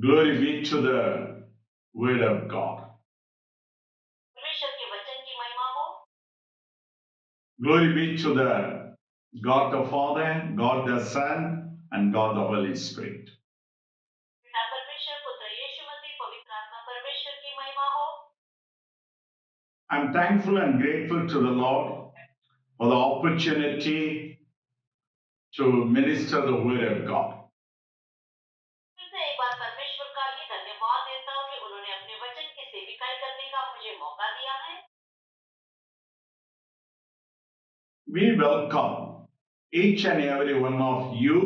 Glory be to the Word of God. परमेश्वर के वचन की महिमा हो। Glory be to the God the Father, God the Son, and God the Holy Spirit. पिता परमेश्वर, पुत्र यीशु मसीह, पवित्र आत्मा परमेश्वर की महिमा हो। I'm thankful and grateful to the Lord for the opportunity to minister the Word of God. फिर से एक बार परमेश्वर का ही धन्यवाद देता हूँ कि उन्होंने अपने वचन की सेविकाई करने का मुझे मौका दिया है। We welcome each and every one of you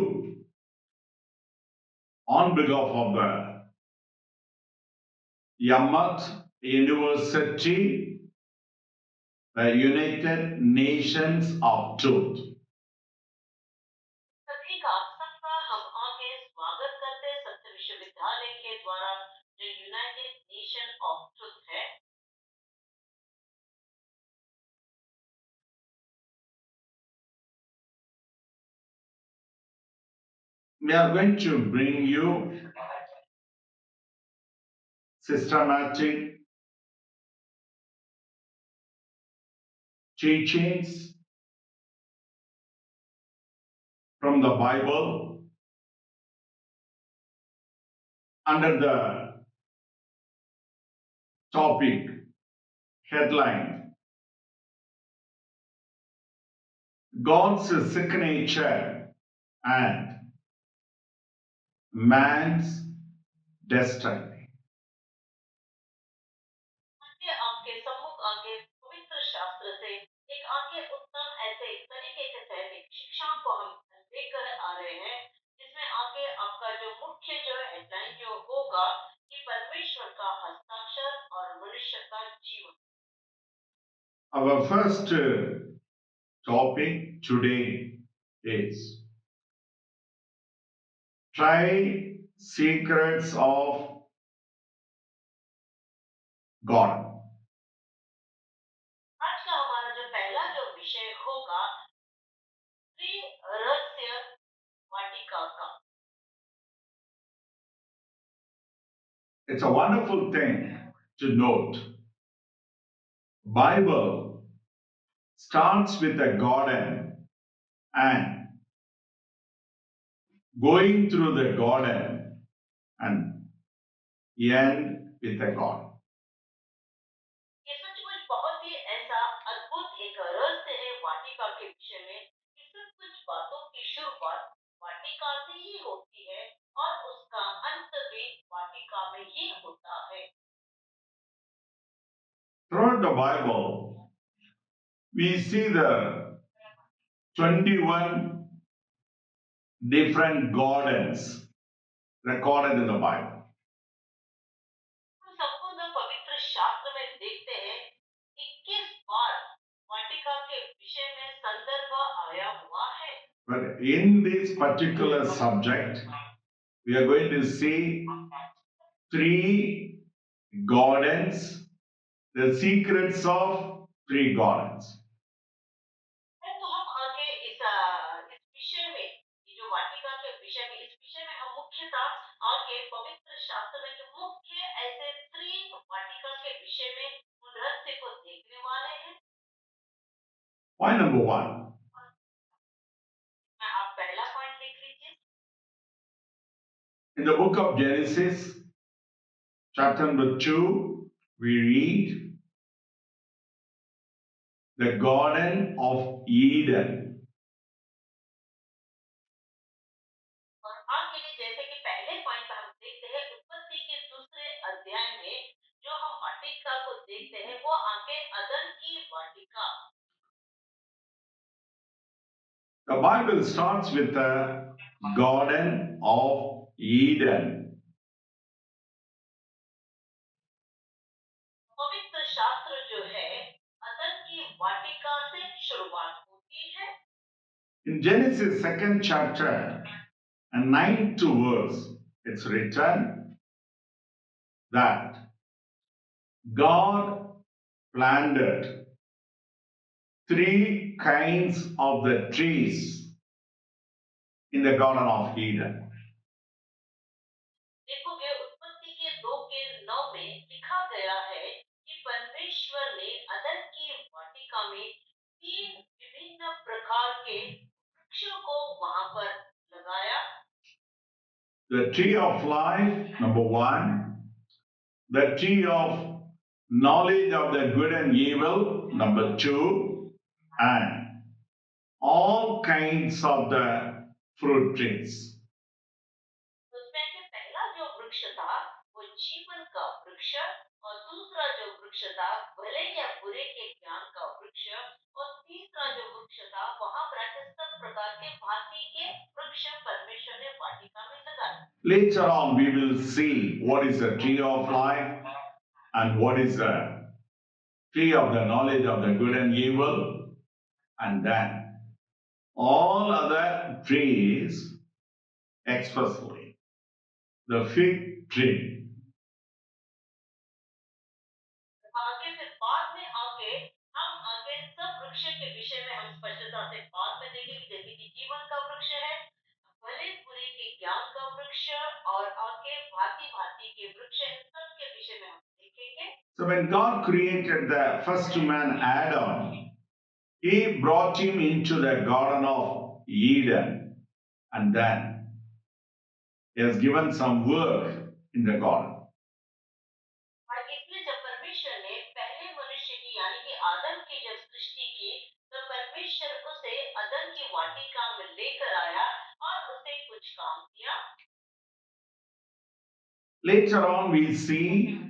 on behalf of the Yamat University, the United Nations of Truth. सभी का आप सबका हम आगे स्वागत करते हैं सत्य विश्वविद्यालय के द्वारा जो यूनाइटेड नेशन ऑफ ट्रुथ है। We are going to bring you systematic teachings from the Bible under the topic headline God's signature and man's destiny. आगे आपके सम्मुख आगे पवित्र शास्त्र से एक आगे उत्तम ऐसे तरीके के तहत एक शिक्षाओं को हम लेकर आ रहे हैं जिसमें आगे आपका जो मुख्य जो हेडलाइन जो होगा कि परमेश्वर का हस्ताक्षर और मनुष्य का जीवन। Our first topic today is Try Secrets of God. आज का हमारा जो पहला जो विषय होगा रहस्य वाटिका का। It's a wonderful thing to note. Bible starts with a garden and going through the garden and end with a God. ये सचमुच बहुत ही ऐसा अद्भुत एक रहस्य है वाटिका के विषय में कि सब कुछ बातों की शुरुआत वाटिका से ही होती है और उसका अंत भी वाटिका में ही होता है। Throughout the Bible, we see the 21 different gardens recorded in the Bible. हम संपूर्ण पवित्र शास्त्र में देखते हैं 21 बार वाटिका के विषय में संदर्भ आया हुआ है। But in this particular subject, we are going to see 3 gardens, the secrets of 3 gardens. तो हम आगे इस विषय में ये जो वाटिका के विषय में इस विषय में हम मुख्यतः आगे पवित्र शास्त्र में जो मुख्य ऐसे 3 वाटिका के विषय में उन रहस्य को देखने वाले हैं। Point number 1. आप पहला पॉइंट लिख लीजिए। In the book of Genesis, chapter number 2, we read the Garden of Eden. और आगे जैसे कि पहले पॉइंट पर हम देखते हैं उत्पत्ति के दूसरे अध्याय में जो हम वाटिका को देखते हैं वो आगे अदन की वाटिका। The Bible starts with the Garden of Eden. पवित्र शास्त्र जो है अदन की वाटिका से शुरुआत होती है। In Genesis 2nd chapter and 9th verse, it's written that God planted 3 kinds of the trees in the Garden of Eden. देखोगे उत्पत्ति के 2 के 9 में लिखा गया है कि परमेश्वर ने अदन की वाटिका में 3 विभिन्न प्रकार के वृक्षों को वहां पर लगाया। The tree of life, number one. The tree of knowledge of the good and evil, number two. And all kinds of the fruit trees. उसमें के पहला जो वृक्ष था वो जीवन का वृक्ष और दूसरा जो वृक्ष था भले या बुरे के ज्ञान का वृक्ष और तीसरा जो वृक्ष था वहां पर आके सब प्रकार के भांति के वृक्ष परमेश्वर ने वाटिका में लगा दिए। Later on, we will see what is the tree of life and what is the tree of the knowledge of the good and evil, and then all other trees, especially the fig tree. आगे फिर बाद में आके हम आगे सब वृक्ष के विषय में हम स्पष्टता से बाद में देखेंगे जैसे कि जीवन का वृक्ष है भले बुरे के ज्ञान का वृक्ष और आगे भांति भांति के वृक्ष इन सब के विषय में हम देखेंगे। So when God created the first man, Adam, He brought him into the Garden of Eden, and then He has given some work in the garden. और इसलिए जब परमेश्वर ने पहले मनुष्य की यानी कि आदम की जब सृष्टि की तो परमेश्वर उसे अदन की वाटिका में लेकर आया और उसे कुछ काम दिया। Later on, we see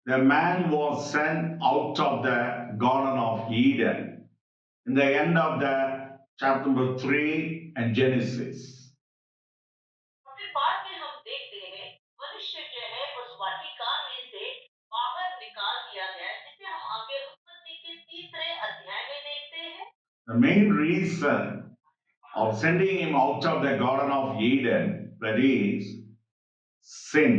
the man was sent out of the Garden of Eden in the end of the chapter number 3 and Genesis. और फिर बाद में हम देखते हैं मनुष्य जो है उस वाटिका में से बाहर निकाल दिया गया जिसे हम आगे उत्पत्ति के तीसरे अध्याय में देखते हैं। The main reason of sending him out of the Garden of Eden, that is sin.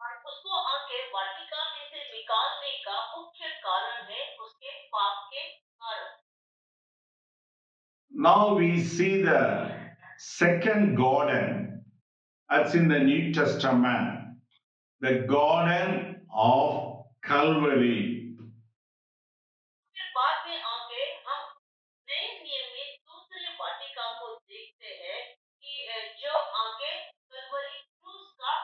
और उसको आगे वाटिका में से निकालने का मुख्य कारण है उसके पाप के कारण। Now we see the second garden that's in the New Testament, the Garden of Calvary. फिर बाद में आके हम नए नियम में दूसरे वाटिका को देखते हैं कि जो आगे कलवरी क्रूस का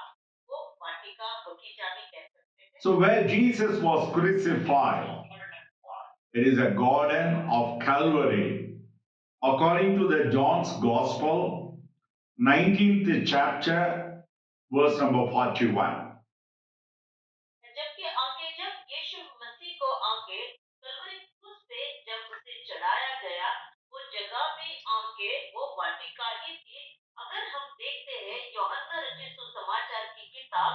वो वाटिका बगीचा भी कह सकते हैं। So where Jesus was crucified, it is a garden of Calvary. According to the John's Gospel, 19th chapter, verse number 41. जबकि आगे जब यीशु मसीह को आगे कलवरी क्रूस पे जब उसे चढ़ाया गया वो जगह भी आगे वो वाटिका ही थी। अगर हम देखते हैं यूहन्ना रचित सुसमाचार की किताब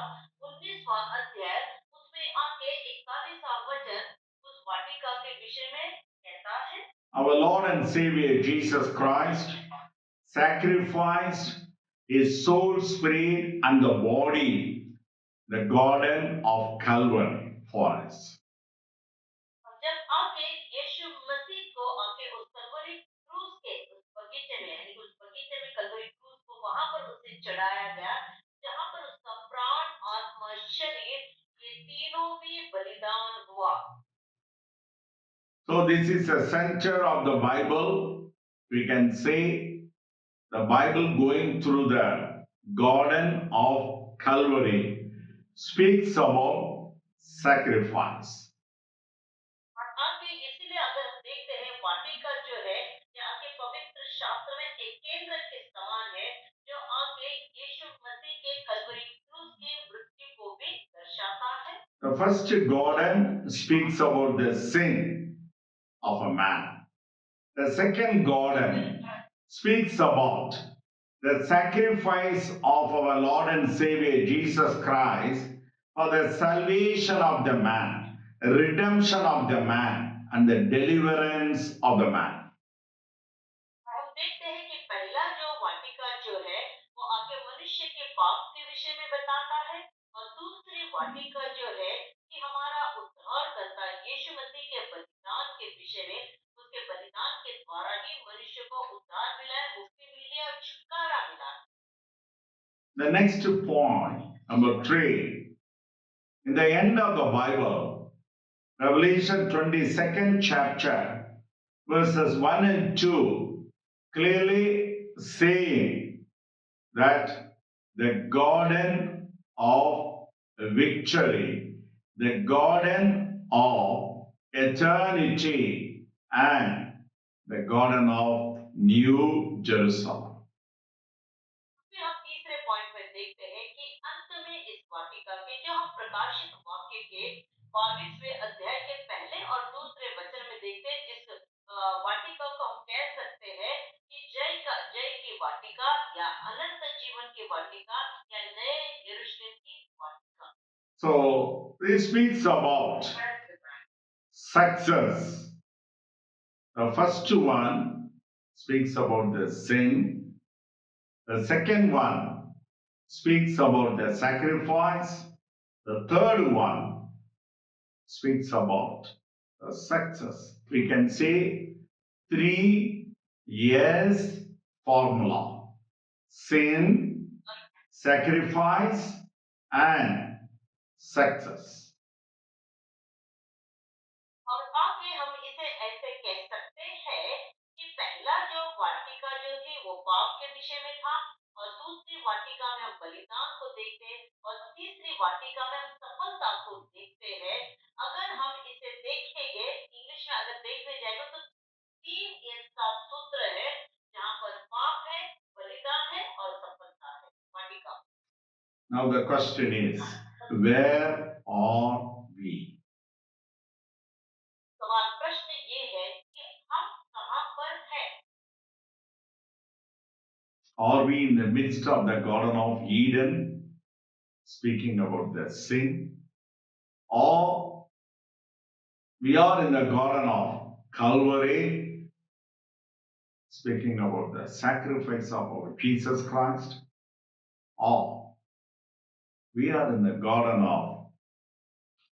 19वां अध्याय उसमें आगे 41वां वचन उस वाटिका के विषय में कहता है। Our Lord and Savior Jesus Christ sacrificed his soul, spirit, and the body, the garden of Calvary for us. जब आके यीशु मसीह को आके उस कलवरी क्रूस के उस बगीचे में यानी कि उस बगीचे में कलवरी क्रूस को वहां पर उसे चढ़ाया गया जहां पर उसका प्राण आत्मा शरीर ये तीनों भी बलिदान हुआ। So, this is the center of the Bible. We can say the Bible going through the Garden of Calvary speaks about sacrifice. और आगे इसीलिए अगर हम देखते हैं वाटिका जो है ये आगे पवित्र शास्त्र में एक केंद्र के समान है जो आगे यीशु मसीह के कलवरी क्रूस की मृत्यु को भी दर्शाता है। The first garden speaks about the sin of a man. The second garden speaks about the sacrifice of our Lord and Savior Jesus Christ for the salvation of the man, redemption of the man, and the deliverance of the man. हम देखते हैं कि पहला जो वाटिका जो है वो आगे मनुष्य के पाप के विषय में बताता है और दूसरी वाटिका जो है कि हमारा उद्धारकर्ता यीशु मसीह के बलिदान के विषय में उसके बलिदान के द्वारा ही मनुष्य को उद्धार मिला है मुक्ति मिली है और छुटकारा मिला है। The next point, number 3, in the end of the Bible, Revelation 22nd chapter, verses 1 and 2, clearly saying that the garden of victory, the garden of eternity, and the garden of New Jerusalem. फिर हम तीसरे point में देखते हैं कि अंत में इस वाटिका के जो हम प्रकाशित वाक्य के 22वें अध्याय के पहले और दूसरे वचन में देखते हैं, जिस वाटिका को हम कह सकते हैं कि जय की वाटिका या अनंत जीवन की वाटिका या नए यरूशलेम की वाटिका। So, this speaks about success. The first one speaks about the sin. The second one speaks about the sacrifice. The third one speaks about the success. We can say 3 yes formula: sin, sacrifice, and success. और आगे हम इसे ऐसे कह सकते हैं कि पहला जो वाटिका जो थी वो पाप के विषय में था, और दूसरी वाटिका में हम बलिदान को देखते हैं, और तीसरी वाटिका में हम सफलता को देखते हैं। अगर हम इसे देखेंगे इंग्लिश में, अगर देखने जाएगा तो 3 एस का सूत्र है, जहाँ पर पाप है, बलिदान है और सफलता है वाटिका। Now the question is, where are we? सवाल प्रश्न ये है कि हम कहाँ पर हैं? Are we in the midst of the Garden of Eden, speaking about the sin? Or we are in the Garden of Calvary, speaking about the sacrifice of our Jesus Christ? Or we are in the Garden of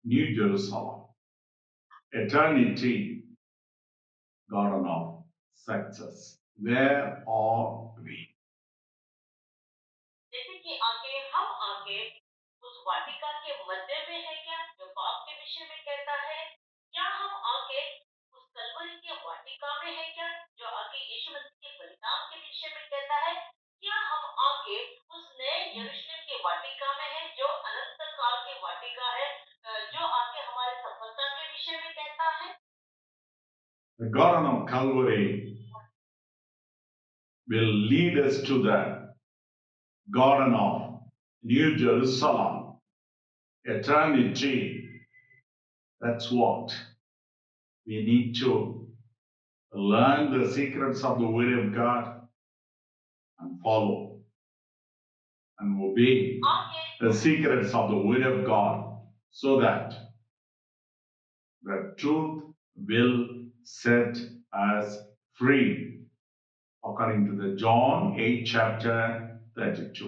New Jerusalem, eternity, Garden of success? Where are we? जैसे कि आगे उस वाटिका के मध्य में है क्या, जो पाप के विषय में कहता है, या हम आगे उस कलवरी के वाटिका में है क्या, जो आगे यीशु मसीह के बलिदान के विषय में कहता है, या हम आगे उस नए यरूशलेम के वाटिका में है, जो अनंत काल की वाटिका है, जो आगे हमारे सफलता के विषय में कहता है। The Garden of Calvary will lead us to the Garden of New Jerusalem, eternity. That's what we need to learn the secrets of the Word of God and follow and obey the secrets of the Word of God, so that the truth will set us free, according to the John 8 chapter 32.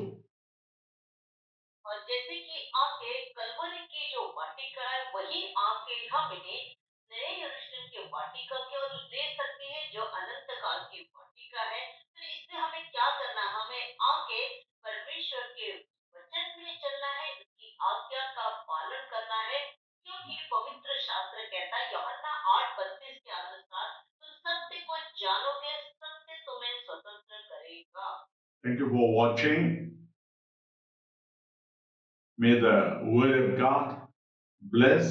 और जैसे कि आगे कलवरी की जो वाटिका है, वही आगे हमें नए यरूशलेम के वाटिका की ओर ले सकती है, जो अनंत काल की वाटिका है। तो इससे हमें क्या करना है? हमें आगे परमेश्वर के वचन में चलना है, उसकी आज्ञा का पालन करना है, क्योंकि पवित्र शास्त्र कहता है यूहन्ना 8:32 के अनुसार, तुम सत्य को जानोगे, सत्य तुम्हें स्वतंत्र करेगा। Thank you for watching. May the Word of God bless,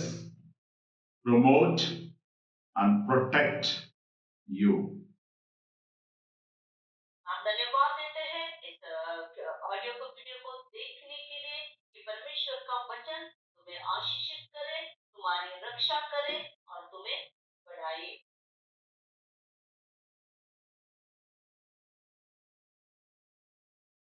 promote, and protect you. हम धन्यवाद देते हैं इस ऑडियो को, वीडियो को देखने के लिए, कि परमेश्वर का वचन तुम्हें आशीषित करे, तुम्हारी रक्षा करे और तुम्हें बढ़ाए।